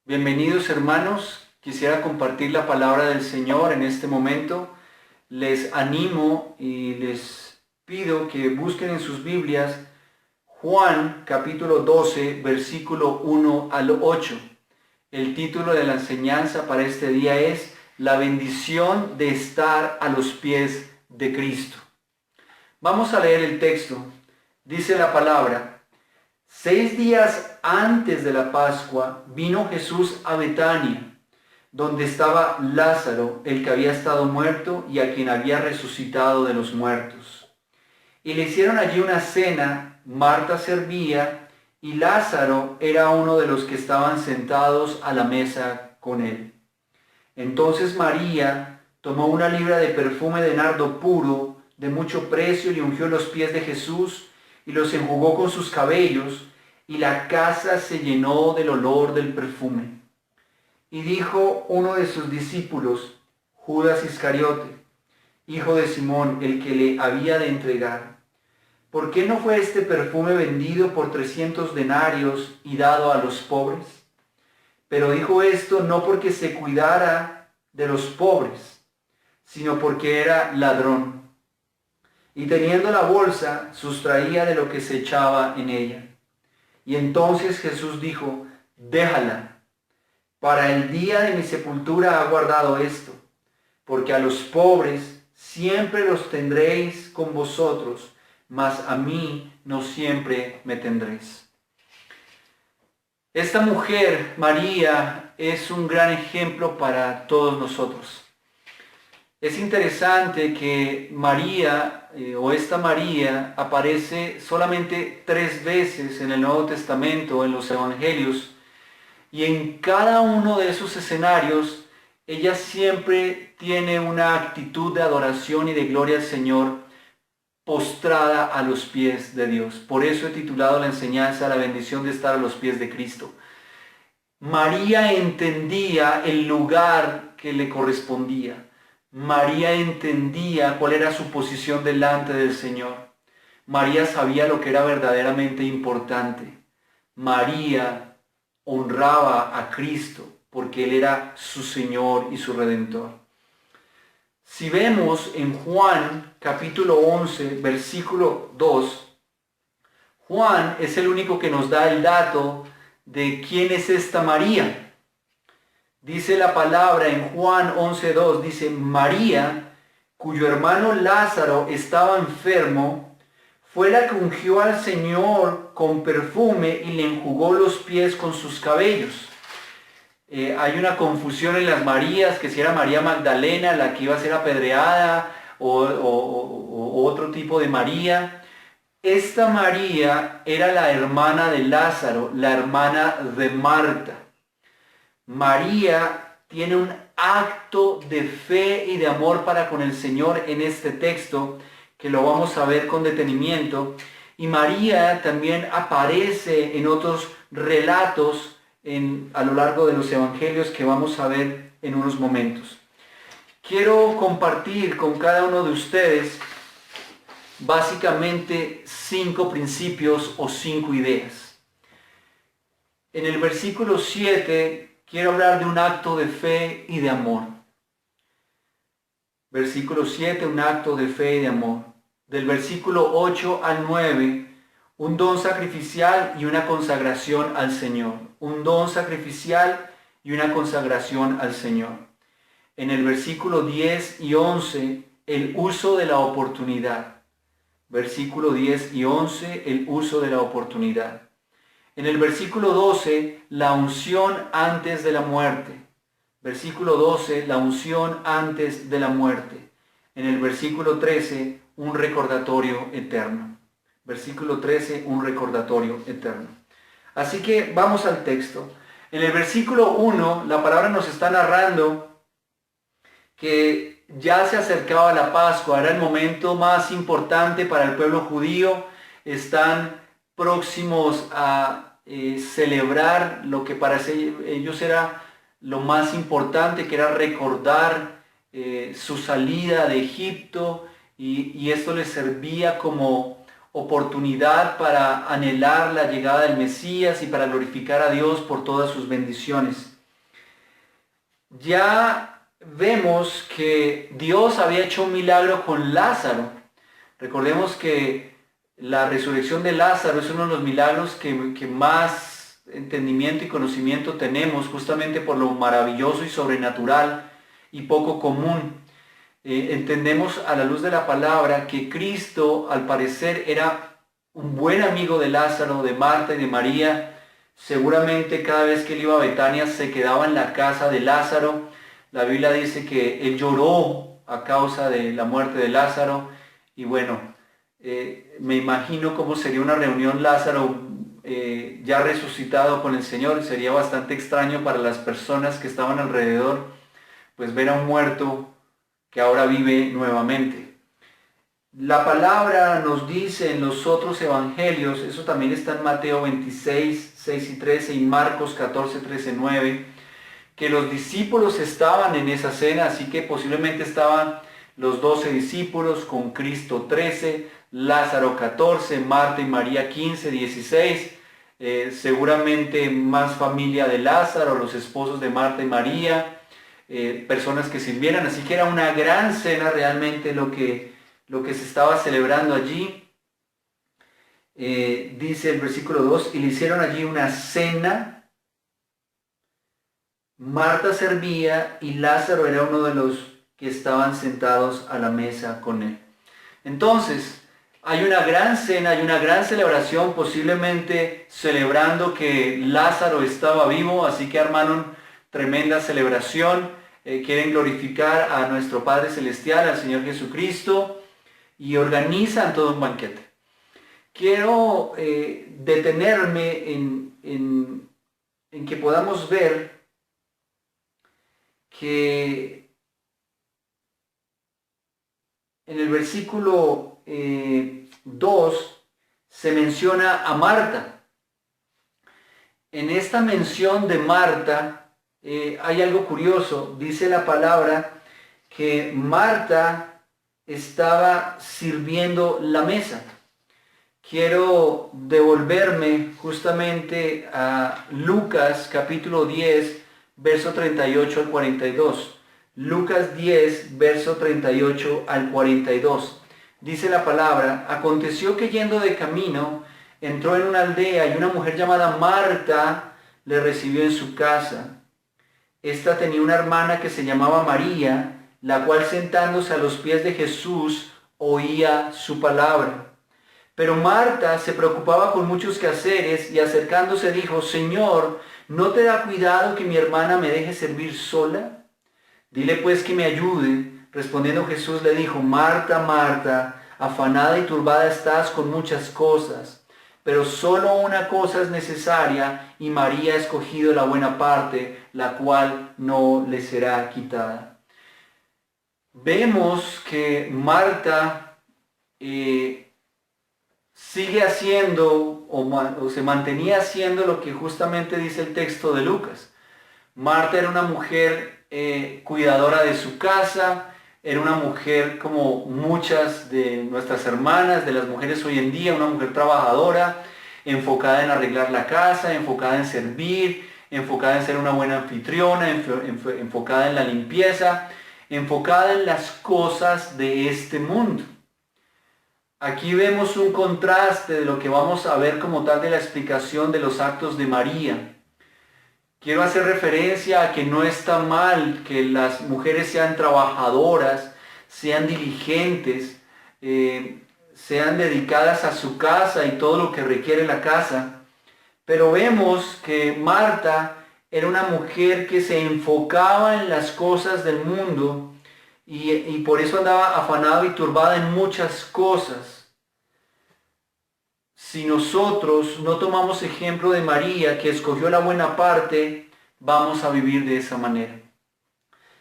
Bienvenidos hermanos, quisiera compartir la palabra del Señor en este momento. Les animo y les pido que busquen en sus Biblias Juan capítulo 12, versículo 1 al 8. El título de la enseñanza para este día es La bendición de estar a los pies de Cristo. Vamos a leer el texto. Dice la palabra: 6 días antes de la Pascua vino Jesús a Betania, donde estaba Lázaro, el que había estado muerto y a quien había resucitado de los muertos. Y le hicieron allí una cena. Marta servía y Lázaro era uno de los que estaban sentados a la mesa con él. Entonces María tomó una libra de perfume de nardo puro, de mucho precio, y ungió los pies de Jesús y los enjugó con sus cabellos, y la casa se llenó del olor del perfume. Y dijo uno de sus discípulos, Judas Iscariote, hijo de Simón, el que le había de entregar: ¿por qué no fue este perfume vendido por 300 denarios y dado a los pobres? Pero dijo esto no porque se cuidara de los pobres, sino porque era ladrón. Y teniendo la bolsa, sustraía de lo que se echaba en ella. Y entonces Jesús dijo: déjala, para el día de mi sepultura ha guardado esto, porque a los pobres siempre los tendréis con vosotros, mas a mí no siempre me tendréis. Esta mujer, María, es un gran ejemplo para todos nosotros. Es interesante que María, esta María, aparece solamente 3 veces en el Nuevo Testamento, en los Evangelios, y en cada uno de esos escenarios, ella siempre tiene una actitud de adoración y de gloria al Señor, postrada a los pies de Dios. Por eso he titulado la enseñanza La bendición de estar a los pies de Cristo. María entendía el lugar que le correspondía. María entendía cuál era su posición delante del Señor. María sabía lo que era verdaderamente importante. María honraba a Cristo porque Él era su Señor y su Redentor. Si vemos en Juan capítulo 11, versículo 2, Juan es el único que nos da el dato de quién es esta María. Dice la palabra en Juan 11:2, dice: María, cuyo hermano Lázaro estaba enfermo, fue la que ungió al Señor con perfume y le enjugó los pies con sus cabellos. Hay una confusión en las Marías, que si era María Magdalena la que iba a ser apedreada o otro tipo de María. Esta María era la hermana de Lázaro, la hermana de Marta. María tiene un acto de fe y de amor para con el Señor en este texto, que lo vamos a ver con detenimiento. Y María también aparece en otros relatos a lo largo de los evangelios que vamos a ver en unos momentos. Quiero compartir con cada uno de ustedes básicamente 5 principios o 5 ideas. En el versículo 7 quiero hablar de un acto de fe y de amor. Versículo 7, un acto de fe y de amor. Del versículo 8 al 9, un don sacrificial y una consagración al Señor. Un don sacrificial y una consagración al Señor. En el versículo 10 y 11, el uso de la oportunidad. Versículo 10 y 11, el uso de la oportunidad. En el versículo 12, la unción antes de la muerte. Versículo 12, la unción antes de la muerte. En el versículo 13, un recordatorio eterno. Versículo 13, un recordatorio eterno. Así que vamos al texto. En el versículo 1, la palabra nos está narrando que ya se acercaba la Pascua, era el momento más importante para el pueblo judío. Están próximos a celebrar lo que para ellos era lo más importante, que era recordar su salida de Egipto, y esto les servía como oportunidad para anhelar la llegada del Mesías y para glorificar a Dios por todas sus bendiciones. ya vemos que Dios había hecho un milagro con Lázaro. Recordemos que la resurrección de Lázaro es uno de los milagros que más entendimiento y conocimiento tenemos, justamente por lo maravilloso y sobrenatural y poco común. Entendemos a la luz de la palabra que Cristo, al parecer, era un buen amigo de Lázaro, de Marta y de María. Seguramente cada vez que él iba a Betania se quedaba en la casa de Lázaro. La Biblia dice que él lloró a causa de la muerte de Lázaro. Y bueno, me imagino cómo sería una reunión Lázaro ya resucitado con el Señor. Sería bastante extraño para las personas que estaban alrededor, pues ver a un muerto que ahora vive nuevamente. La palabra nos dice en los otros evangelios, eso también está en Mateo 26, 6 y 13 y Marcos 14, 13, 9, que los discípulos estaban en esa cena, así que posiblemente estaban los 12 discípulos con Cristo 13, Lázaro 14, Marta y María 15, 16, seguramente más familia de Lázaro, los esposos de Marta y María, personas que sirvieran, así que era una gran cena realmente lo que se estaba celebrando allí. Dice el versículo 2, y le hicieron allí una cena. Marta servía y Lázaro era uno de los que estaban sentados a la mesa con él. Entonces, hay una gran cena, hay una gran celebración, posiblemente celebrando que Lázaro estaba vivo, así que armaron tremenda celebración, quieren glorificar a nuestro Padre Celestial, al Señor Jesucristo, y organizan todo un banquete. Quiero detenerme en que podamos ver que en el versículo 2 se menciona a Marta. En esta mención de Marta hay algo curioso. Dice la palabra que Marta estaba sirviendo la mesa. Quiero devolverme justamente a Lucas capítulo 10, verso 38 al 42. Lucas 10, verso 38 al 42. Dice la palabra, aconteció que yendo de camino, entró en una aldea y una mujer llamada Marta le recibió en su casa. Esta tenía una hermana que se llamaba María, la cual sentándose a los pies de Jesús oía su palabra. Pero Marta se preocupaba con muchos quehaceres y acercándose dijo, Señor, ¿no te da cuidado que mi hermana me deje servir sola? Dile pues que me ayude. Respondiendo Jesús le dijo, Marta, Marta, afanada y turbada estás con muchas cosas, pero solo una cosa es necesaria y María ha escogido la buena parte, la cual no le será quitada. Vemos que Marta sigue haciendo o se mantenía haciendo lo que justamente dice el texto de Lucas. Marta era una mujer cuidadora de su casa, era una mujer como muchas de nuestras hermanas, de las mujeres hoy en día, una mujer trabajadora, enfocada en arreglar la casa, enfocada en servir, enfocada en ser una buena anfitriona, enfocada en la limpieza, enfocada en las cosas de este mundo. Aquí vemos un contraste de lo que vamos a ver como tal de la explicación de los actos de María. Quiero hacer referencia a que no está mal que las mujeres sean trabajadoras, sean diligentes, sean dedicadas a su casa y todo lo que requiere la casa. Pero vemos que Marta era una mujer que se enfocaba en las cosas del mundo y por eso andaba afanada y turbada en muchas cosas. Si nosotros no tomamos ejemplo de María, que escogió la buena parte, vamos a vivir de esa manera.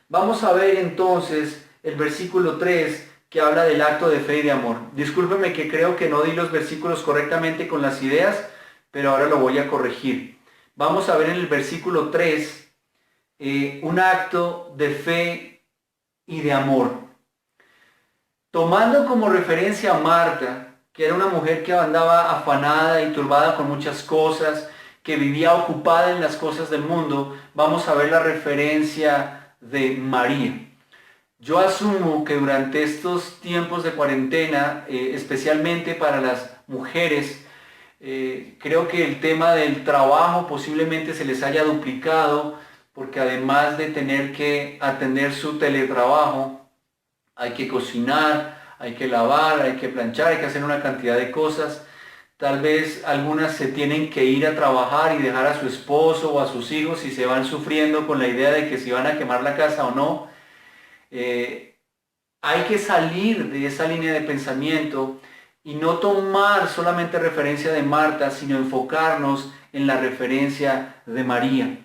Vamos a ver entonces el versículo 3 que habla del acto de fe y de amor. Discúlpeme que creo que no di los versículos correctamente con las ideas, pero ahora lo voy a corregir. Vamos a ver en el versículo 3 un acto de fe y de amor. Tomando como referencia a Marta, que era una mujer que andaba afanada y turbada con muchas cosas, que vivía ocupada en las cosas del mundo, vamos a ver la referencia de María. Yo asumo que durante estos tiempos de cuarentena, especialmente para las mujeres, creo que el tema del trabajo posiblemente se les haya duplicado, porque además de tener que atender su teletrabajo, hay que cocinar, hay que lavar, hay que planchar, hay que hacer una cantidad de cosas. Tal vez algunas se tienen que ir a trabajar y dejar a su esposo o a sus hijos y se van sufriendo con la idea de que si van a quemar la casa o no. Eh, Hay que salir de esa línea de pensamiento y no tomar solamente referencia de Marta, sino enfocarnos en la referencia de María.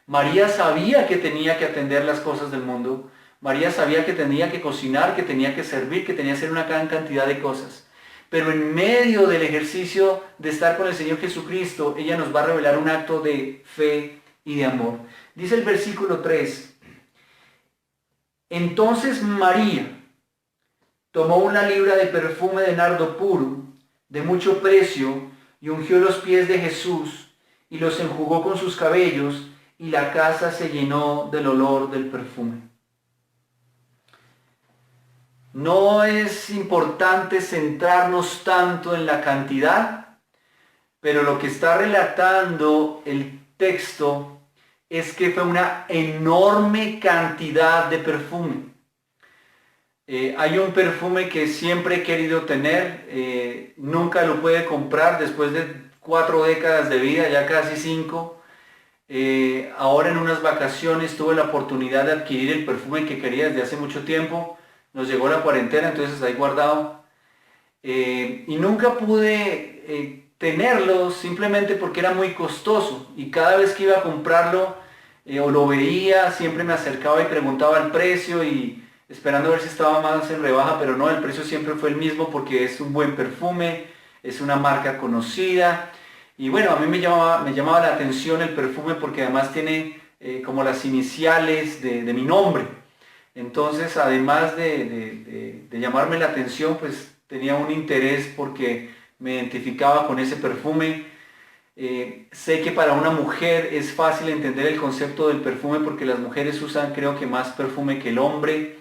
María sabía que tenía que atender las cosas del mundo. María sabía que tenía que cocinar, que tenía que servir, que tenía que hacer una gran cantidad de cosas. Pero en medio del ejercicio de estar con el Señor Jesucristo, ella nos va a revelar un acto de fe y de amor. Dice el versículo 3. Entonces María tomó una libra de perfume de nardo puro, de mucho precio, y ungió los pies de Jesús, y los enjugó con sus cabellos, y la casa se llenó del olor del perfume. No es importante centrarnos tanto en la cantidad, pero lo que está relatando el texto es que fue una enorme cantidad de perfume. Hay un perfume que siempre he querido tener, nunca lo pude comprar después de 4 décadas de vida, ya casi 5. Ahora en unas vacaciones tuve la oportunidad de adquirir el perfume que quería desde hace mucho tiempo. Nos llegó la cuarentena, entonces ahí guardado. Y nunca pude tenerlo simplemente porque era muy costoso. Y cada vez que iba a comprarlo o lo veía, siempre me acercaba y preguntaba el precio y esperando a ver si estaba más en rebaja, pero no, el precio siempre fue el mismo porque es un buen perfume, es una marca conocida. Y bueno, a mí me llamaba la atención el perfume porque además tiene como las iniciales de mi nombre. Entonces, además de llamarme la atención, pues tenía un interés porque me identificaba con ese perfume. Sé que para una mujer es fácil entender el concepto del perfume porque las mujeres usan, creo que, más perfume que el hombre.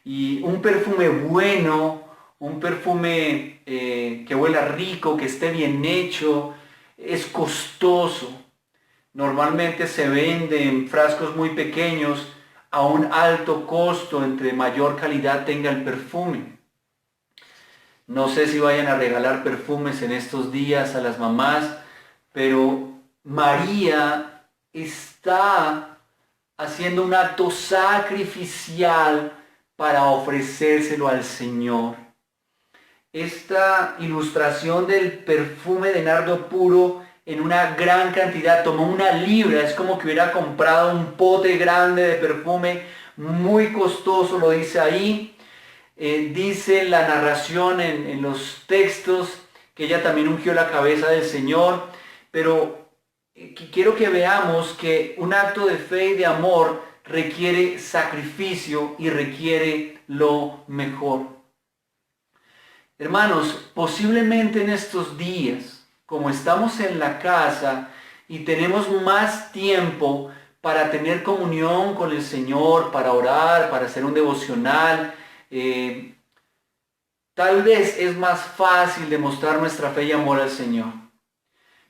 Y un perfume bueno, un perfume que huela rico, que esté bien hecho, es costoso. Normalmente se vende en frascos muy pequeños a un alto costo, entre mayor calidad tenga el perfume. No sé si vayan a regalar perfumes en estos días a las mamás, pero María está haciendo un acto sacrificial para ofrecérselo al Señor. Esta ilustración del perfume de nardo puro en una gran cantidad, tomó una libra, es como que hubiera comprado un pote grande de perfume, muy costoso, lo dice ahí. Dice la narración en los textos que ella también ungió la cabeza del Señor, pero quiero que veamos que un acto de fe y de amor requiere sacrificio y requiere lo mejor. Hermanos, posiblemente en estos días, como estamos en la casa y tenemos más tiempo para tener comunión con el Señor, para orar, para hacer un devocional, tal vez es más fácil demostrar nuestra fe y amor al Señor.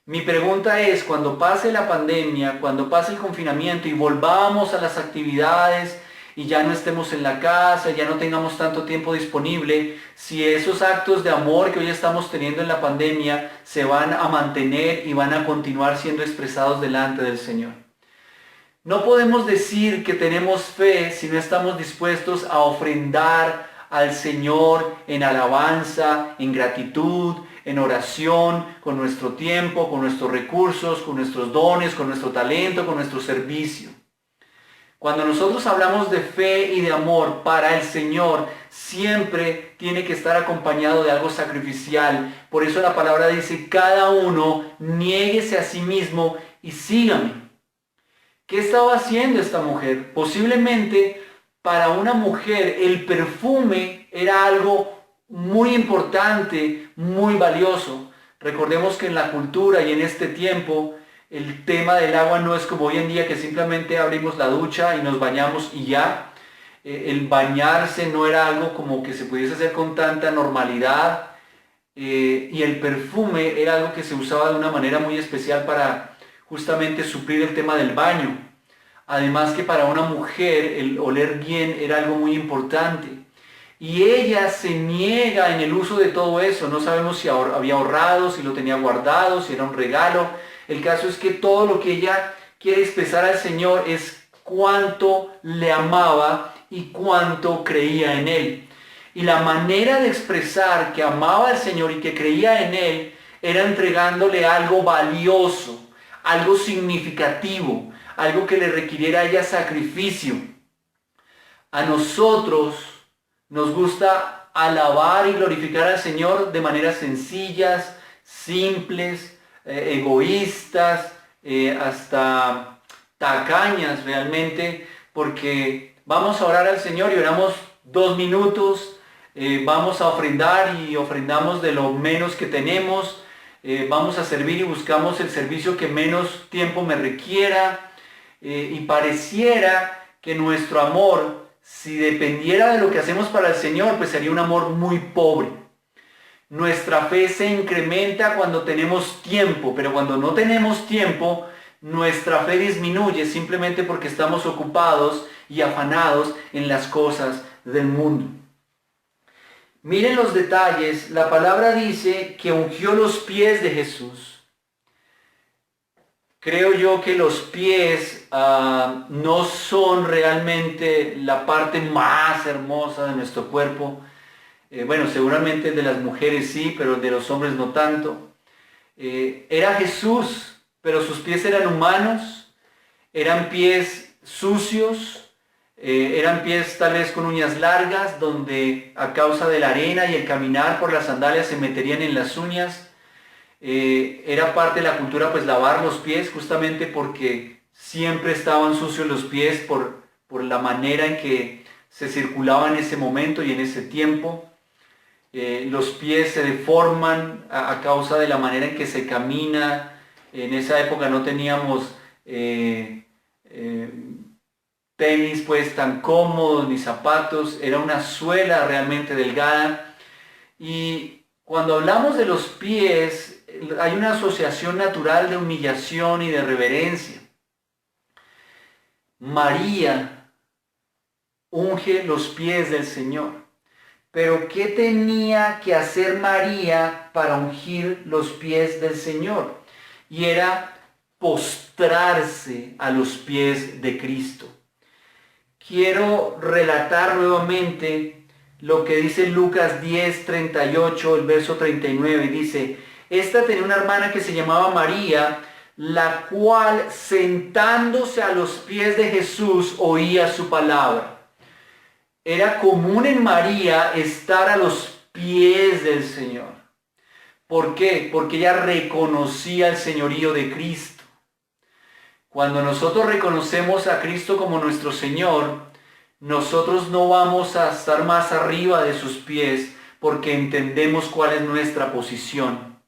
Mi pregunta es, cuando pase la pandemia, cuando pase el confinamiento y volvamos a las actividades y ya no estemos en la casa, ya no tengamos tanto tiempo disponible, si esos actos de amor que hoy estamos teniendo en la pandemia se van a mantener y van a continuar siendo expresados delante del Señor. No podemos decir que tenemos fe si no estamos dispuestos a ofrendar al Señor en alabanza, en gratitud, en oración, con nuestro tiempo, con nuestros recursos, con nuestros dones, con nuestro talento, con nuestro servicio. Cuando nosotros hablamos de fe y de amor para el Señor, siempre tiene que estar acompañado de algo sacrificial. Por eso la palabra dice, cada uno niéguese a sí mismo y sígame. ¿Qué estaba haciendo esta mujer? Posiblemente para una mujer el perfume era algo muy importante, muy valioso. Recordemos que en la cultura y en este tiempo el tema del agua no es como hoy en día que simplemente abrimos la ducha y nos bañamos y ya. El bañarse no era algo como que se pudiese hacer con tanta normalidad. Y el perfume era algo que se usaba de una manera muy especial para justamente suplir el tema del baño. Además que para una mujer el oler bien era algo muy importante. Y ella se niega en el uso de todo eso. No sabemos si había ahorrado, si lo tenía guardado, si era un regalo. El caso es que todo lo que ella quiere expresar al Señor es cuánto le amaba y cuánto creía en Él. Y la manera de expresar que amaba al Señor y que creía en Él era entregándole algo valioso, algo significativo, algo que le requiriera a ella sacrificio. A nosotros nos gusta alabar y glorificar al Señor de maneras sencillas, simples, egoístas, hasta tacañas realmente, porque vamos a orar al Señor y oramos 2 minutos, vamos a ofrendar y ofrendamos de lo menos que tenemos, vamos a servir y buscamos el servicio que menos tiempo me requiera, y pareciera que nuestro amor, si dependiera de lo que hacemos para el Señor, pues sería un amor muy pobre. Nuestra fe se incrementa cuando tenemos tiempo, pero cuando no tenemos tiempo, nuestra fe disminuye simplemente porque estamos ocupados y afanados en las cosas del mundo. Miren los detalles. La palabra dice que ungió los pies de Jesús. Creo yo que los pies no son realmente la parte más hermosa de nuestro cuerpo. Bueno, seguramente de las mujeres sí, pero de los hombres no tanto. Era Jesús, pero sus pies eran humanos, eran pies sucios, eran pies tal vez con uñas largas, donde a causa de la arena y el caminar por las sandalias se meterían en las uñas. Era parte de la cultura pues lavar los pies, justamente porque siempre estaban sucios los pies por la manera en que se circulaba en ese momento y en ese tiempo. Los pies se deforman a causa de la manera en que se camina. En esa época no teníamos tenis pues tan cómodos ni zapatos, era una suela realmente delgada. Y cuando hablamos de los pies, hay una asociación natural de humillación y de reverencia. María unge los pies del Señor. Pero ¿qué tenía que hacer María para ungir los pies del Señor? Y era postrarse a los pies de Cristo. Quiero relatar nuevamente lo que dice Lucas 10:38, el verso 39. Dice, esta tenía una hermana que se llamaba María, la cual sentándose a los pies de Jesús oía su palabra. Era común en María estar a los pies del Señor. ¿Por qué? Porque ella reconocía el señorío de Cristo. Cuando nosotros reconocemos a Cristo como nuestro Señor, nosotros no vamos a estar más arriba de sus pies porque entendemos cuál es nuestra posición.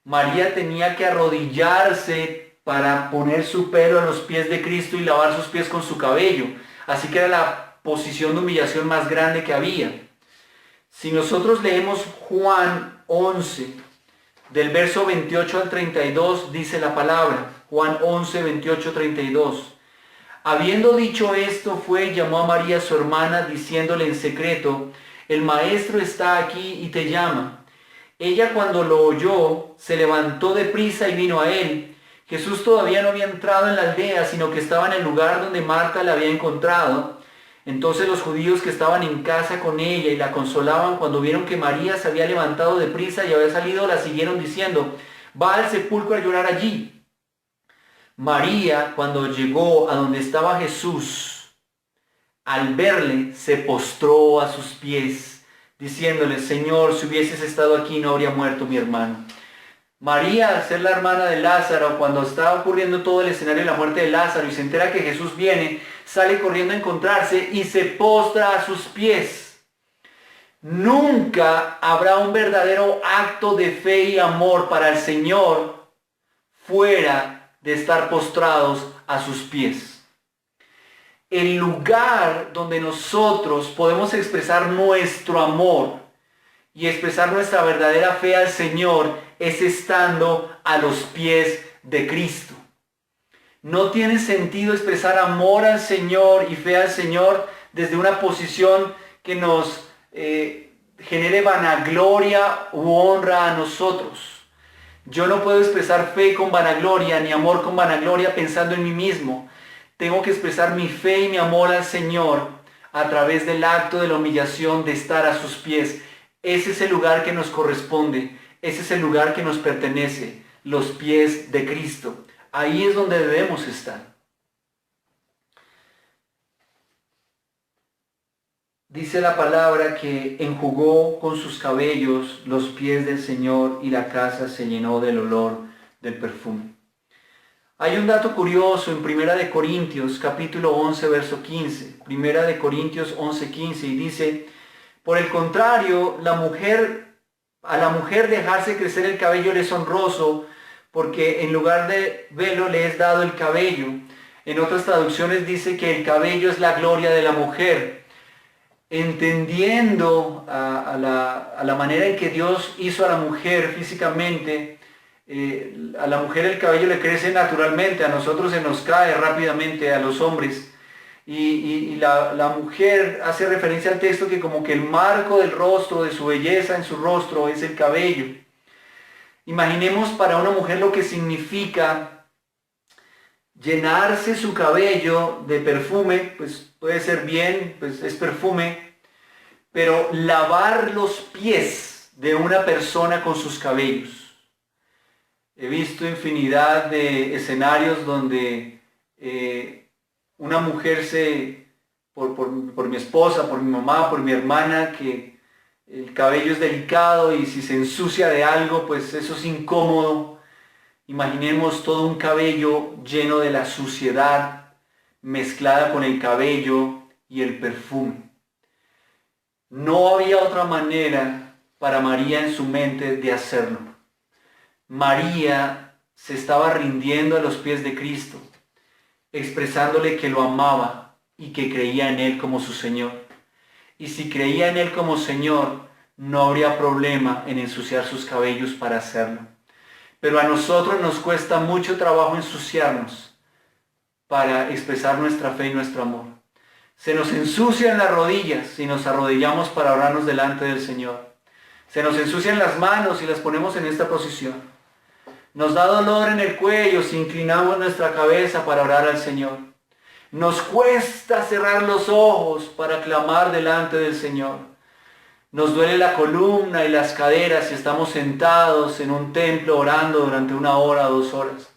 María tenía que arrodillarse para poner su pelo en los pies de Cristo y lavar sus pies con su cabello. Así que era la posición de humillación más grande que había. Si nosotros leemos Juan 11, del verso 28 al 32, dice la palabra, Juan 11, 28, 32. Habiendo dicho esto, fue y llamó a María su hermana, diciéndole en secreto, el maestro está aquí y te llama. Ella cuando lo oyó, se levantó de prisa y vino a él. Jesús todavía no había entrado en la aldea, sino que estaba en el lugar donde Marta la había encontrado. Entonces los judíos que estaban en casa con ella y la consolaban, cuando vieron que María se había levantado de prisa y había salido, la siguieron diciendo, va al sepulcro a llorar allí. María, cuando llegó a donde estaba Jesús, al verle, se postró a sus pies, diciéndole, Señor, si hubieses estado aquí no habría muerto mi hermano. María, al ser la hermana de Lázaro, cuando está ocurriendo todo el escenario de la muerte de Lázaro y se entera que Jesús viene, sale corriendo a encontrarse y se postra a sus pies. Nunca habrá un verdadero acto de fe y amor para el Señor fuera de estar postrados a sus pies. El lugar donde nosotros podemos expresar nuestro amor y expresar nuestra verdadera fe al Señor es estando a los pies de Cristo. No tiene sentido expresar amor al Señor y fe al Señor desde una posición que nos genere vanagloria u honra a nosotros. Yo no puedo expresar fe con vanagloria ni amor con vanagloria pensando en mí mismo. Tengo que expresar mi fe y mi amor al Señor a través del acto de la humillación de estar a sus pies. Ese es el lugar que nos corresponde. Ese es el lugar que nos pertenece, los pies de Cristo. Ahí es donde debemos estar. Dice la palabra que enjugó con sus cabellos los pies del Señor y la casa se llenó del olor del perfume. Hay un dato curioso en 1 Corintios capítulo 11 verso 15. 1 Corintios 11, 15 y dice: por el contrario, a la mujer dejarse crecer el cabello le es honroso, porque en lugar de velo le es dado el cabello. En otras traducciones dice que el cabello es la gloria de la mujer. Entendiendo a la manera en que Dios hizo a la mujer físicamente, a la mujer el cabello le crece naturalmente, a nosotros se nos cae rápidamente, a los hombres. Y la mujer hace referencia al texto que como que el marco del rostro, de su belleza en su rostro, es el cabello. Imaginemos para una mujer lo que significa llenarse su cabello de perfume, pues puede ser bien, pues es perfume, pero lavar los pies de una persona con sus cabellos. He visto infinidad de escenarios donde una mujer por mi esposa, por mi mamá, por mi hermana, que el cabello es delicado y si se ensucia de algo, pues eso es incómodo. Imaginemos todo un cabello lleno de la suciedad mezclada con el cabello y el perfume. No había otra manera para María en su mente de hacerlo. María se estaba rindiendo a los pies de Cristo, expresándole que lo amaba y que creía en Él como su Señor. Y si creía en Él como Señor, no habría problema en ensuciar sus cabellos para hacerlo. Pero a nosotros nos cuesta mucho trabajo ensuciarnos para expresar nuestra fe y nuestro amor. Se nos ensucian las rodillas si nos arrodillamos para orarnos delante del Señor. Se nos ensucian las manos si las ponemos en esta posición. Nos da dolor en el cuello si inclinamos nuestra cabeza para orar al Señor. Nos cuesta cerrar los ojos para clamar delante del Señor. Nos duele la columna y las caderas si estamos sentados en un templo orando durante 1 hora o 2 horas.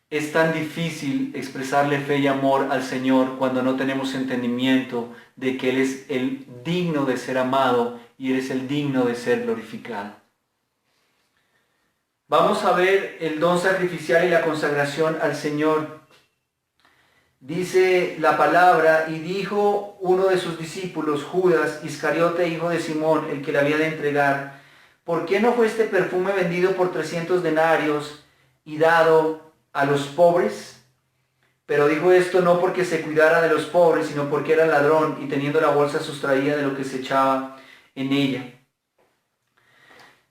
Es tan difícil expresarle fe y amor al Señor cuando no tenemos entendimiento de que Él es el digno de ser amado y Él es el digno de ser glorificado. Vamos a ver el don sacrificial y la consagración al Señor. Dice la palabra: y dijo uno de sus discípulos, Judas Iscariote, hijo de Simón, el que le había de entregar: ¿por qué no fue este perfume vendido por 300 denarios y dado a los pobres? Pero dijo esto no porque se cuidara de los pobres, sino porque era ladrón y teniendo la bolsa sustraía de lo que se echaba en ella.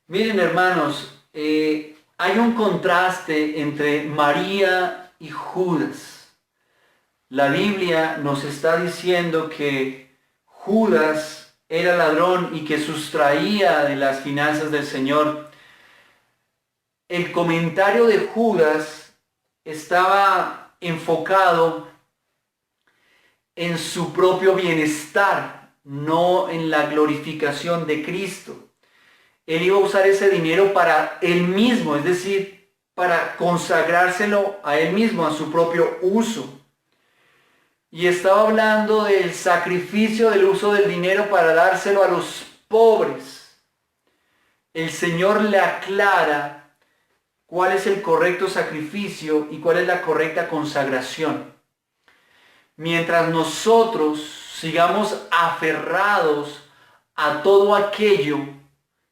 Miren, hermanos, hay un contraste entre María y Judas. La Biblia nos está diciendo que Judas era ladrón y que sustraía de las finanzas del Señor. El comentario de Judas estaba enfocado en su propio bienestar, no en la glorificación de Cristo. Él iba a usar ese dinero para él mismo, es decir, para consagrárselo a él mismo, a su propio uso. Y estaba hablando del sacrificio del uso del dinero para dárselo a los pobres. El Señor le aclara cuál es el correcto sacrificio y cuál es la correcta consagración. Mientras nosotros sigamos aferrados a todo aquello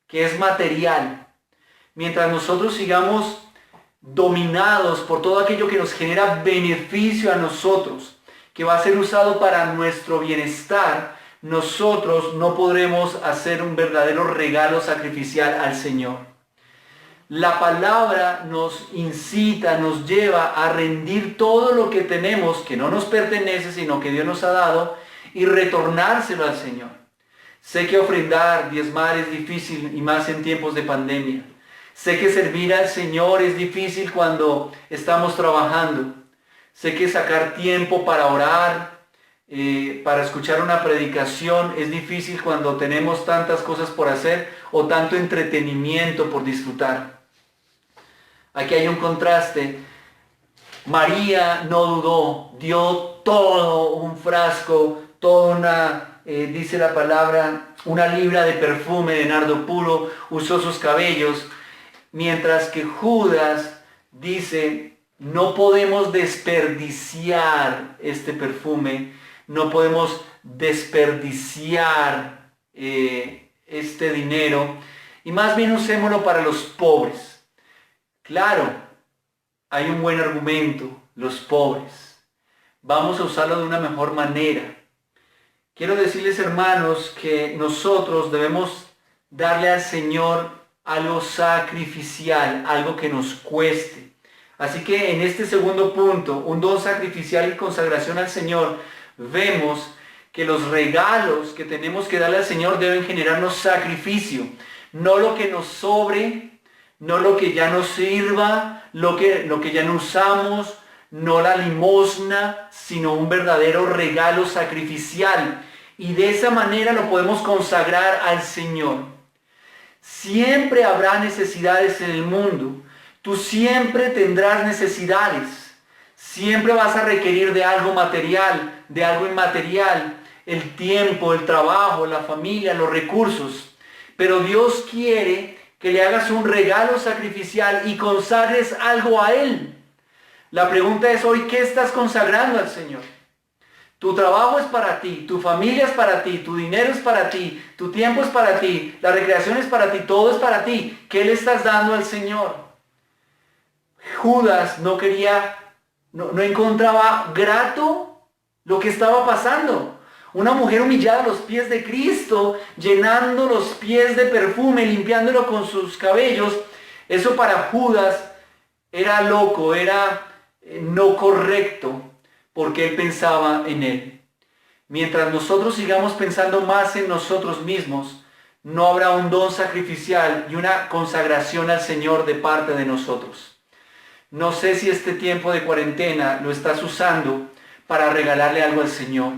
que es material, mientras nosotros sigamos dominados por todo aquello que nos genera beneficio a nosotros, que va a ser usado para nuestro bienestar, nosotros no podremos hacer un verdadero regalo sacrificial al Señor. La palabra nos incita, nos lleva a rendir todo lo que tenemos, que no nos pertenece, sino que Dios nos ha dado, y retornárselo al Señor. Sé que ofrendar, diezmar es difícil, y más en tiempos de pandemia. Sé que servir al Señor es difícil cuando estamos trabajando. Sé que sacar tiempo para orar, para escuchar una predicación es difícil cuando tenemos tantas cosas por hacer o tanto entretenimiento por disfrutar. Aquí hay un contraste. María no dudó, dio todo un frasco, toda una, dice la palabra, una libra de perfume de nardo puro, usó sus cabellos, mientras que Judas dice, no podemos desperdiciar este perfume, no podemos desperdiciar este dinero, y más bien usémoslo para los pobres. Claro, hay un buen argumento, los pobres. Vamos a usarlo de una mejor manera. Quiero decirles, hermanos, que nosotros debemos darle al Señor algo sacrificial, algo que nos cueste. Así que en este segundo punto, un don sacrificial y consagración al Señor, vemos que los regalos que tenemos que darle al Señor deben generarnos sacrificio. No lo que nos sobre, no lo que ya nos sirva, lo que ya no usamos, no la limosna, sino un verdadero regalo sacrificial. Y de esa manera lo podemos consagrar al Señor. Siempre habrá necesidades en el mundo. Tú siempre tendrás necesidades. Siempre vas a requerir de algo material, de algo inmaterial. El tiempo, el trabajo, la familia, los recursos. Pero Dios quiere que le hagas un regalo sacrificial y consagres algo a Él. La pregunta es hoy, ¿qué estás consagrando al Señor? Tu trabajo es para ti, tu familia es para ti, tu dinero es para ti, tu tiempo es para ti, la recreación es para ti, todo es para ti. ¿Qué le estás dando al Señor? Judas no encontraba grato lo que estaba pasando. Una mujer humillada a los pies de Cristo, llenando los pies de perfume, limpiándolo con sus cabellos. Eso para Judas era loco, era no correcto, porque él pensaba en él. Mientras nosotros sigamos pensando más en nosotros mismos, no habrá un don sacrificial y una consagración al Señor de parte de nosotros. No sé si este tiempo de cuarentena lo estás usando para regalarle algo al Señor,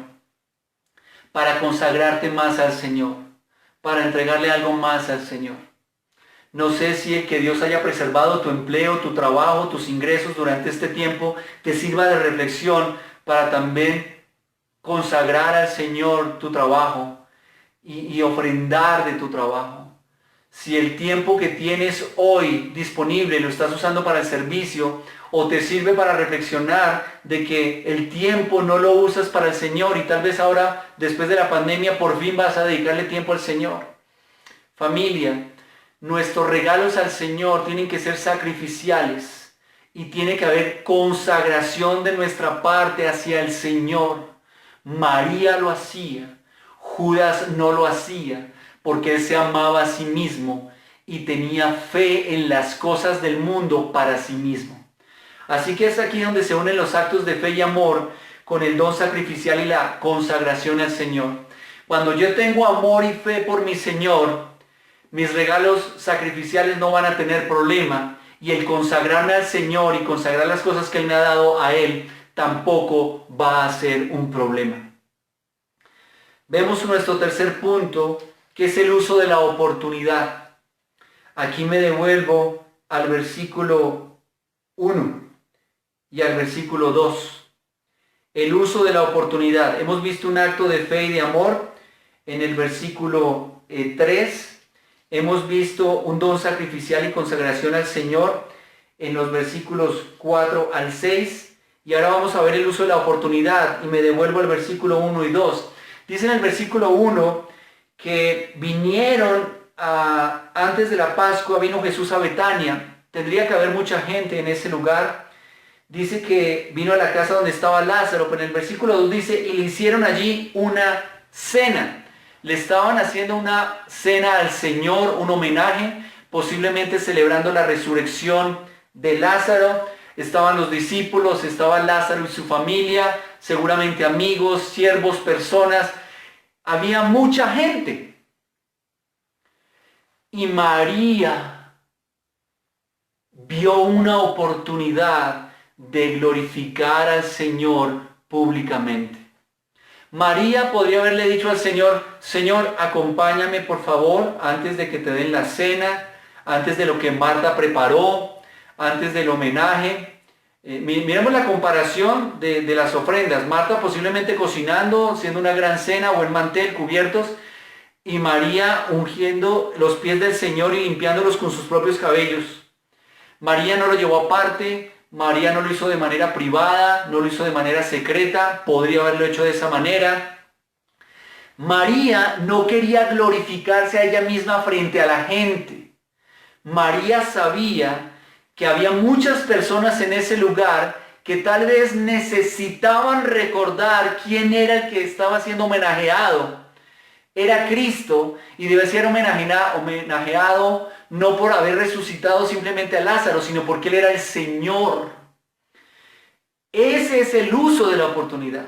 para consagrarte más al Señor, para entregarle algo más al Señor. No sé si el que Dios haya preservado tu empleo, tu trabajo, tus ingresos durante este tiempo te sirva de reflexión para también consagrar al Señor tu trabajo y ofrendar de tu trabajo. Si el tiempo que tienes hoy disponible lo estás usando para el servicio o te sirve para reflexionar de que el tiempo no lo usas para el Señor y tal vez ahora, después de la pandemia, por fin vas a dedicarle tiempo al Señor. Familia, nuestros regalos al Señor tienen que ser sacrificiales y tiene que haber consagración de nuestra parte hacia el Señor. María lo hacía, Judas no lo hacía, porque él se amaba a sí mismo y tenía fe en las cosas del mundo para sí mismo. Así que es aquí donde se unen los actos de fe y amor con el don sacrificial y la consagración al Señor. Cuando yo tengo amor y fe por mi Señor, mis regalos sacrificiales no van a tener problema, y el consagrarme al Señor y consagrar las cosas que Él me ha dado a Él tampoco va a ser un problema. Vemos nuestro tercer punto, que es el uso de la oportunidad. Aquí me devuelvo al versículo 1 y al versículo 2. El uso de la oportunidad. Hemos visto un acto de fe y de amor en el versículo 3. Hemos visto un don sacrificial y consagración al Señor en los versículos 4 al 6. Y ahora vamos a ver el uso de la oportunidad y me devuelvo al versículo 1 y 2. Dice en el versículo 1 que vinieron antes de la Pascua, vino Jesús a Betania tendría que haber mucha gente en ese lugar. Dice que vino a la casa donde estaba Lázaro, pero en el versículo 2 dice, y le hicieron allí una cena. Le estaban haciendo una cena al Señor, un homenaje, posiblemente celebrando la resurrección de Lázaro. Estaban los discípulos, estaba Lázaro y su familia, seguramente amigos, siervos, personas. Había mucha gente. Y María vio una oportunidad de glorificar al Señor públicamente. María podría haberle dicho al Señor, Señor, acompáñame por favor antes de que te den la cena, antes de lo que Marta preparó, antes del homenaje. Miremos la comparación de las ofrendas. Marta posiblemente cocinando, haciendo una gran cena, buen mantel, cubiertos, y María ungiendo los pies del Señor y limpiándolos con sus propios cabellos. María no lo llevó aparte, María no lo hizo de manera privada, no lo hizo de manera secreta, podría haberlo hecho de esa manera. María no quería glorificarse a ella misma frente a la gente. María sabía que había muchas personas en ese lugar que tal vez necesitaban recordar quién era el que estaba siendo homenajeado. Era Cristo y debe ser homenajeado no por haber resucitado simplemente a Lázaro, sino porque Él era el Señor. Ese es el uso de la oportunidad.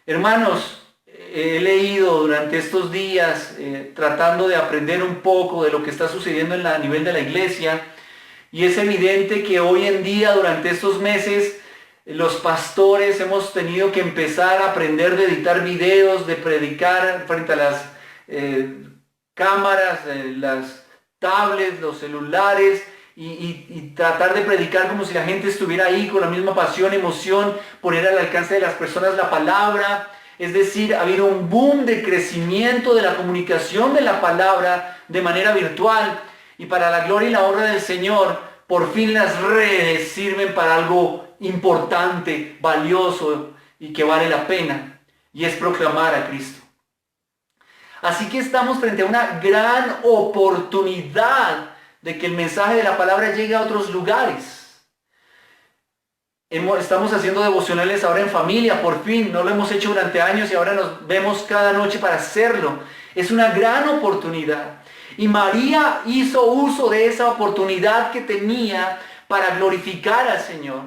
Hermanos, he leído durante estos días, tratando de aprender un poco de lo que está sucediendo a nivel de la iglesia, y es evidente que hoy en día, durante estos meses, los pastores hemos tenido que empezar a aprender de editar videos, de predicar frente a las cámaras, las tablets, los celulares, y tratar de predicar como si la gente estuviera ahí con la misma pasión, emoción, poner al alcance de las personas la palabra. Es decir, ha habido un boom de crecimiento de la comunicación de la palabra de manera virtual, y para la gloria y la honra del Señor, por fin las redes sirven para algo importante, valioso y que vale la pena, y es proclamar a Cristo. Así que estamos frente a una gran oportunidad de que el mensaje de la palabra llegue a otros lugares. Estamos haciendo devocionales ahora en familia, por fin, no lo hemos hecho durante años y ahora nos vemos cada noche para hacerlo. Es una gran oportunidad. Y María hizo uso de esa oportunidad que tenía para glorificar al Señor.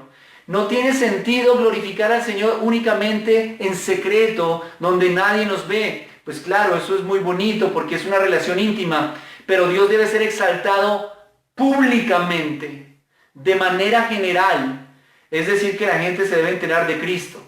No tiene sentido glorificar al Señor únicamente en secreto, donde nadie nos ve. Pues claro, eso es muy bonito porque es una relación íntima, pero Dios debe ser exaltado públicamente, de manera general. Es decir, que la gente se debe enterar de Cristo.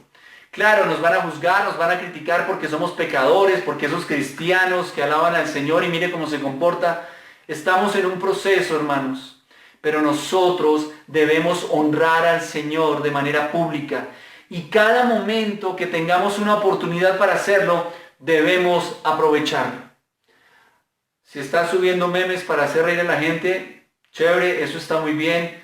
Claro, nos van a juzgar, nos van a criticar porque somos pecadores, porque esos cristianos que alaban al Señor y mire cómo se comporta. Estamos en un proceso, hermanos, pero nosotros debemos honrar al Señor de manera pública. Y cada momento que tengamos una oportunidad para hacerlo, debemos aprovecharlo. Si estás subiendo memes para hacer reír a la gente, chévere, eso está muy bien,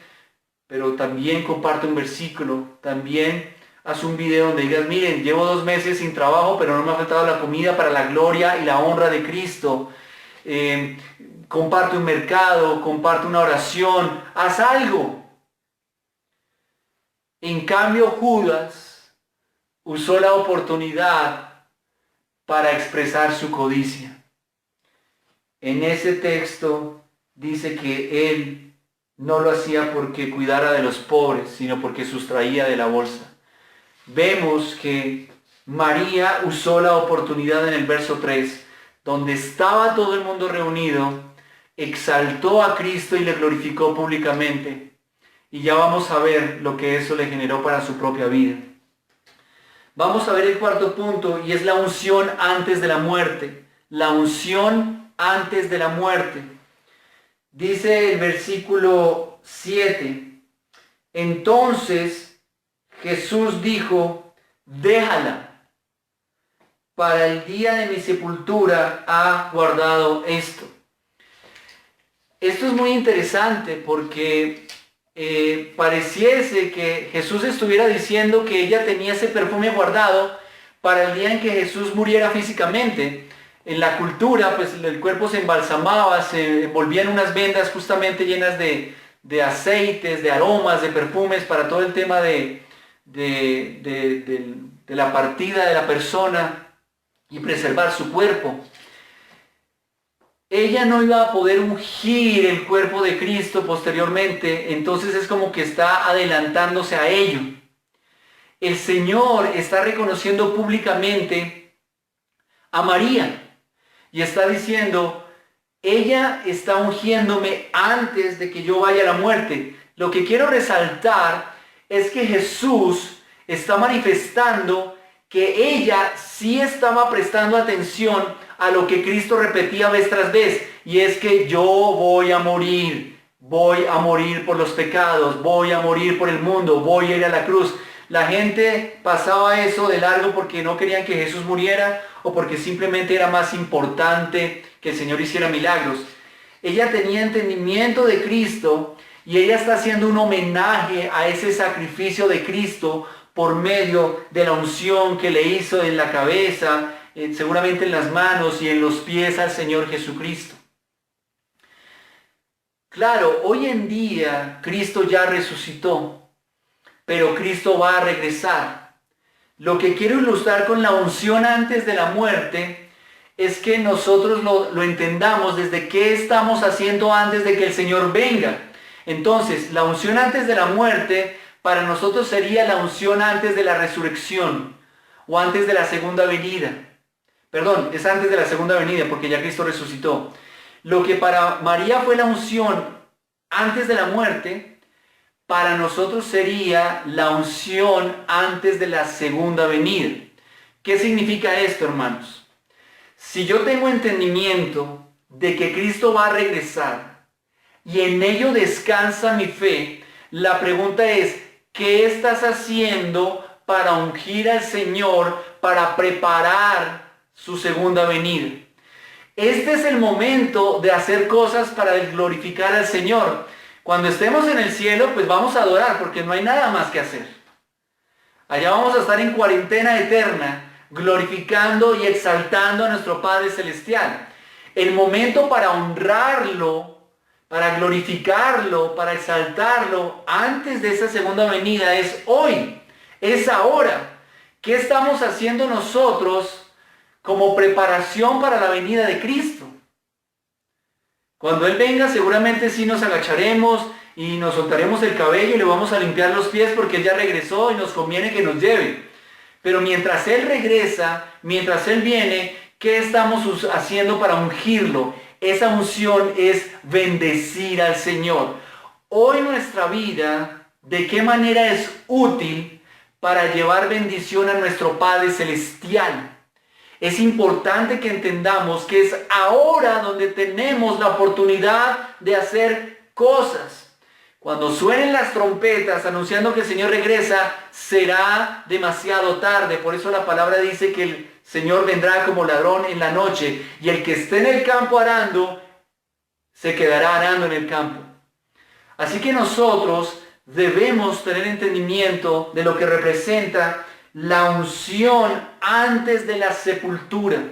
pero también comparte un versículo, también haz un video donde digas, miren, llevo 2 meses sin trabajo, pero no me ha faltado la comida para la gloria y la honra de Cristo. Comparte un mercado, comparte una oración, haz algo. En cambio, Judas usó la oportunidad para expresar su codicia. En ese texto dice que él no lo hacía porque cuidara de los pobres, sino porque sustraía de la bolsa. Vemos que María usó la oportunidad en el verso 3, donde estaba todo el mundo reunido, exaltó a Cristo y le glorificó públicamente. Y ya vamos a ver lo que eso le generó para su propia vida. Vamos a ver el cuarto punto, y es la unción antes de la muerte. La unción antes de la muerte. Dice el versículo 7, entonces Jesús dijo, déjala, para el día de mi sepultura ha guardado esto. Esto es muy interesante porque pareciese que Jesús estuviera diciendo que ella tenía ese perfume guardado para el día en que Jesús muriera físicamente. En la cultura, pues el cuerpo se embalsamaba, se envolvía en unas vendas justamente llenas de de aceites, de aromas, de perfumes, para todo el tema de la partida de la persona y preservar su cuerpo. Ella no iba a poder ungir el cuerpo de Cristo posteriormente, entonces es como que está adelantándose a ello. El Señor está reconociendo públicamente a María y está diciendo, ella está ungiéndome antes de que yo vaya a la muerte. Lo que quiero resaltar es que Jesús está manifestando que ella sí estaba prestando atención a lo que Cristo repetía vez tras vez, y es que yo voy a morir por los pecados, voy a morir por el mundo, voy a ir a la cruz. La gente pasaba eso de largo porque no querían que Jesús muriera o porque simplemente era más importante que el Señor hiciera milagros. Ella tenía entendimiento de Cristo y ella está haciendo un homenaje a ese sacrificio de Cristo por medio de la unción que le hizo en la cabeza, seguramente en las manos y en los pies al Señor Jesucristo. Claro, hoy en día Cristo ya resucitó, pero Cristo va a regresar. Lo que quiero ilustrar con la unción antes de la muerte es que nosotros lo entendamos desde qué estamos haciendo antes de que el Señor venga. Entonces, la unción antes de la muerte para nosotros sería la unción antes de la resurrección o antes de la segunda venida. Perdón, es antes de la segunda venida porque ya Cristo resucitó. Lo que para María fue la unción antes de la muerte, para nosotros sería la unción antes de la segunda venida. ¿Qué significa esto, hermanos? Si yo tengo entendimiento de que Cristo va a regresar y en ello descansa mi fe, la pregunta es, ¿qué estás haciendo para ungir al Señor, para preparar su segunda venida? Este es el momento de hacer cosas para glorificar al Señor. Cuando estemos en el cielo, pues vamos a adorar porque no hay nada más que hacer. Allá vamos a estar en cuarentena eterna, glorificando y exaltando a nuestro Padre Celestial. El momento para honrarlo, para glorificarlo, para exaltarlo antes de esa segunda venida es hoy, es ahora. ¿Qué estamos haciendo nosotros como preparación para la venida de Cristo? Cuando Él venga seguramente sí nos agacharemos y nos soltaremos el cabello y le vamos a limpiar los pies porque Él ya regresó y nos conviene que nos lleve. Pero mientras Él regresa, mientras Él viene, ¿qué estamos haciendo para ungirlo? Esa unción es bendecir al Señor. Hoy nuestra vida, ¿de qué manera es útil para llevar bendición a nuestro Padre Celestial? Es importante que entendamos que es ahora donde tenemos la oportunidad de hacer cosas. Cuando suenen las trompetas anunciando que el Señor regresa, será demasiado tarde. Por eso la palabra dice que el Señor vendrá como ladrón en la noche. Y el que esté en el campo arando, se quedará arando en el campo. Así que nosotros debemos tener entendimiento de lo que representa la unción antes de la sepultura.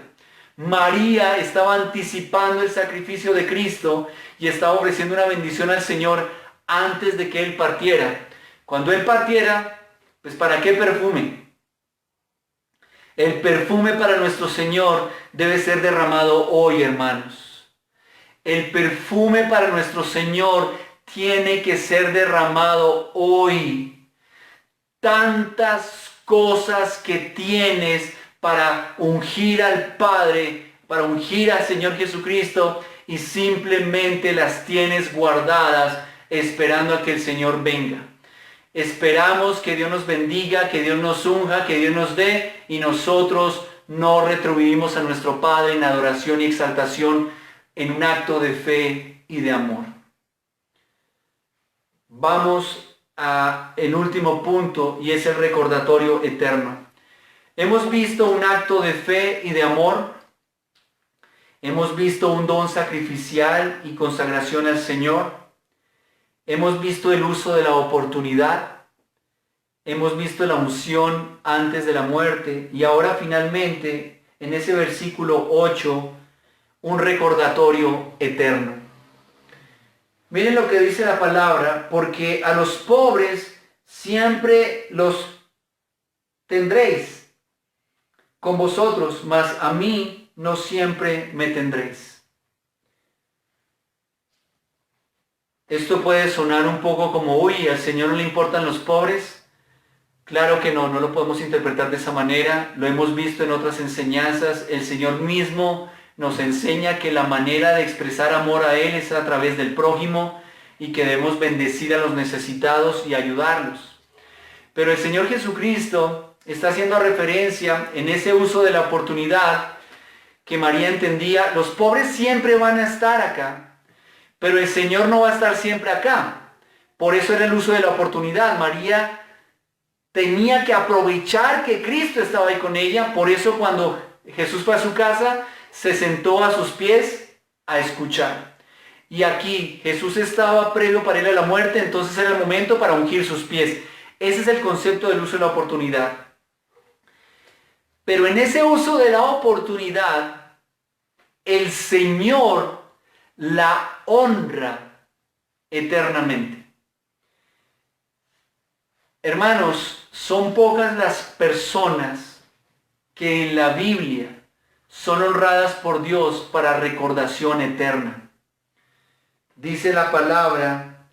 María estaba anticipando el sacrificio de Cristo y estaba ofreciendo una bendición al Señor antes de que Él partiera. Cuando Él partiera, pues ¿para qué perfume? El perfume para nuestro Señor debe ser derramado hoy, hermanos. El perfume para nuestro Señor tiene que ser derramado hoy. Tantas cosas que tienes para ungir al Padre, para ungir al Señor Jesucristo y simplemente las tienes guardadas esperando a que el Señor venga. Esperamos que Dios nos bendiga, que Dios nos unja, que Dios nos dé y nosotros no retribuimos a nuestro Padre en adoración y exaltación en un acto de fe y de amor. Vamos a el último punto y es el recordatorio eterno. Hemos visto un acto de fe y de amor. Hemos visto un don sacrificial y consagración al Señor. Hemos visto el uso de la oportunidad. Hemos visto la unción antes de la muerte. Y ahora finalmente, en ese versículo 8, un recordatorio eterno. Miren lo que dice la palabra, porque a los pobres siempre los tendréis con vosotros, mas a mí no siempre me tendréis. Esto puede sonar un poco como, uy, al Señor no le importan los pobres. Claro que no, no lo podemos interpretar de esa manera. Lo hemos visto en otras enseñanzas. El Señor mismo nos enseña que la manera de expresar amor a Él es a través del prójimo y que debemos bendecir a los necesitados y ayudarlos. Pero el Señor Jesucristo está haciendo referencia en ese uso de la oportunidad que María entendía. Los pobres siempre van a estar acá, pero el Señor no va a estar siempre acá. Por eso era el uso de la oportunidad. María tenía que aprovechar que Cristo estaba ahí con ella. Por eso cuando Jesús fue a su casa, se sentó a sus pies a escuchar. Y aquí Jesús estaba previo para ir a la muerte, entonces era el momento para ungir sus pies. Ese es el concepto del uso de la oportunidad. Pero en ese uso de la oportunidad, el Señor la honra eternamente. Hermanos, son pocas las personas que en la Biblia son honradas por Dios para recordación eterna. Dice la palabra,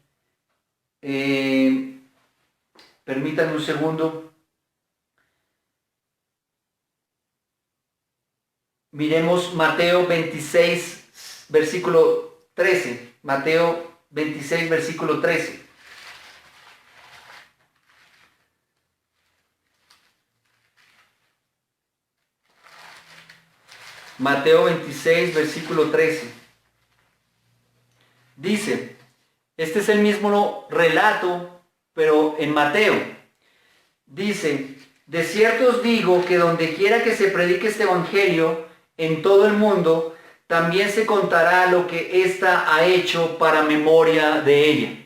permítanme un segundo. Miremos Mateo 26, versículo 13. Mateo 26, versículo 13. Mateo 26, versículo 13. Dice, este es el mismo relato, pero en Mateo. Dice, de cierto os digo que donde quiera que se predique este evangelio en todo el mundo, también se contará lo que ésta ha hecho para memoria de ella.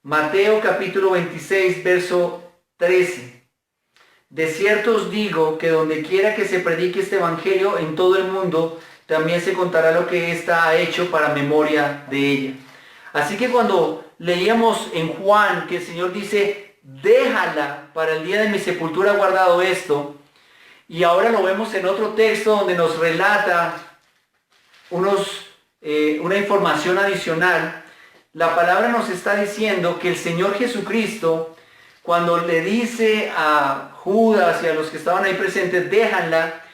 Mateo capítulo 26, verso 13. De cierto os digo que donde quiera que se predique este evangelio en todo el mundo, también se contará lo que ésta ha hecho para memoria de ella. Así que cuando leíamos en Juan que el Señor dice, déjala para el día de mi sepultura guardado esto, y ahora lo vemos en otro texto donde nos relata una información adicional, la palabra nos está diciendo que el Señor Jesucristo, cuando le dice a Judas y a los que estaban ahí presentes, déjanla,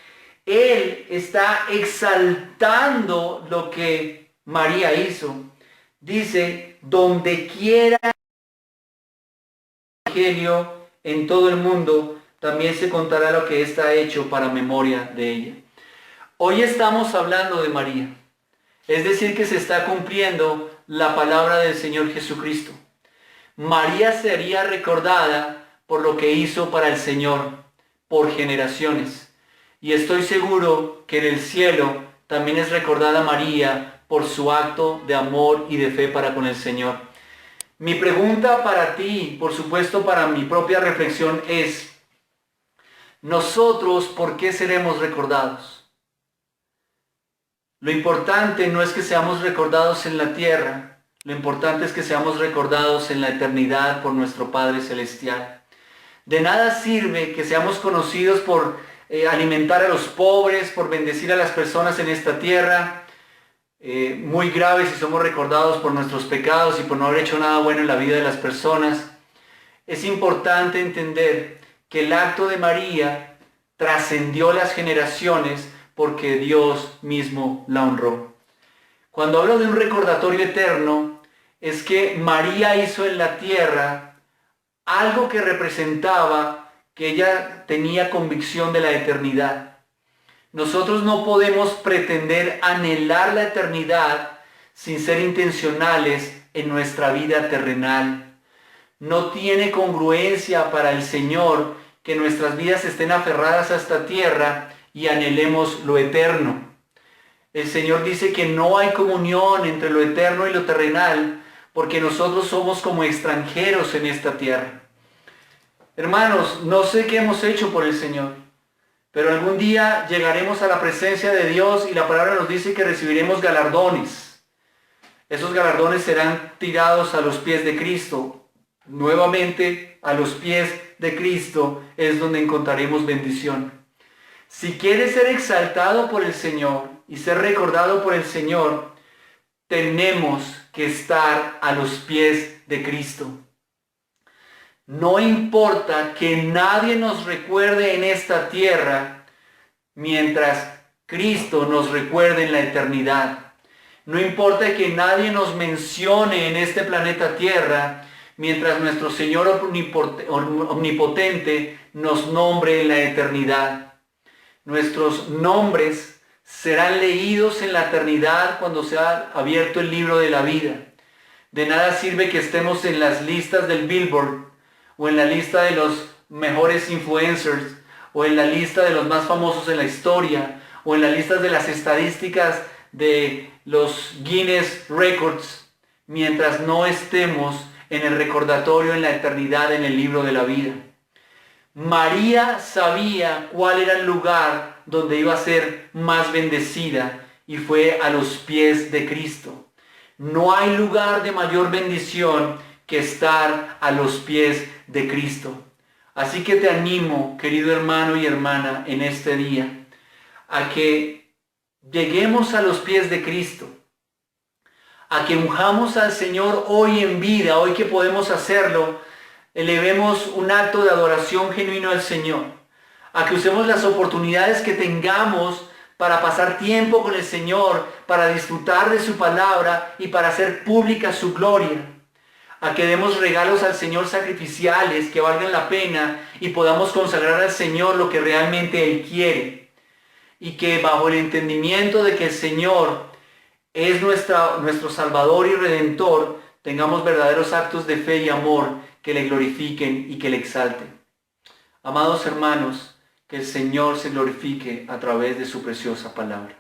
Él está exaltando lo que María hizo. Dice, donde quiera el evangelio en todo el mundo, también se contará lo que está hecho para memoria de ella. Hoy estamos hablando de María. Es decir, que se está cumpliendo la palabra del Señor Jesucristo. María sería recordada por lo que hizo para el Señor por generaciones. Y estoy seguro que en el cielo también es recordada María por su acto de amor y de fe para con el Señor. Mi pregunta para ti, por supuesto para mi propia reflexión, es: ¿nosotros por qué seremos recordados? Lo importante no es que seamos recordados en la tierra, lo importante es que seamos recordados en la eternidad por nuestro Padre Celestial. De nada sirve que seamos conocidos por alimentar a los pobres, por bendecir a las personas en esta tierra. Muy grave si somos recordados por nuestros pecados y por no haber hecho nada bueno en la vida de las personas. Es importante entender que el acto de María trascendió las generaciones porque Dios mismo la honró. Cuando hablo de un recordatorio eterno, es que María hizo en la tierra algo que representaba que ella tenía convicción de la eternidad. Nosotros no podemos pretender anhelar la eternidad sin ser intencionales en nuestra vida terrenal. No tiene congruencia para el Señor que nuestras vidas estén aferradas a esta tierra y anhelemos lo eterno. El Señor dice que no hay comunión entre lo eterno y lo terrenal, porque nosotros somos como extranjeros en esta tierra. Hermanos, no sé qué hemos hecho por el Señor, pero algún día llegaremos a la presencia de Dios y la palabra nos dice que recibiremos galardones. Esos galardones serán tirados a los pies de Cristo. Nuevamente, a los pies de Cristo es donde encontraremos bendición. Si quieres ser exaltado por el Señor y ser recordado por el Señor, tenemos que estar a los pies de Cristo. No importa que nadie nos recuerde en esta tierra, mientras Cristo nos recuerde en la eternidad. No importa que nadie nos mencione en este planeta Tierra, mientras nuestro Señor omnipotente nos nombre en la eternidad. Nuestros nombres serán leídos en la eternidad cuando sea abierto el libro de la vida. De nada sirve que estemos en las listas del Billboard, o en la lista de los mejores influencers, o en la lista de los más famosos en la historia, o en las listas de las estadísticas de los Guinness Records, mientras no estemos en el recordatorio en la eternidad en el libro de la vida. María sabía cuál era el lugar donde iba a ser más bendecida, y fue a los pies de Cristo. No hay lugar de mayor bendición que estar a los pies de Cristo. Así que te animo, querido hermano y hermana, en este día, a que lleguemos a los pies de Cristo, a que unjamos al Señor hoy en vida, hoy que podemos hacerlo, elevemos un acto de adoración genuino al Señor, a que usemos las oportunidades que tengamos para pasar tiempo con el Señor, para disfrutar de su palabra y para hacer pública su gloria, a que demos regalos al Señor sacrificiales que valgan la pena y podamos consagrar al Señor lo que realmente Él quiere. Y que bajo el entendimiento de que el Señor es nuestro Salvador y Redentor, tengamos verdaderos actos de fe y amor que le glorifiquen y que le exalten. Amados hermanos, que el Señor se glorifique a través de su preciosa palabra.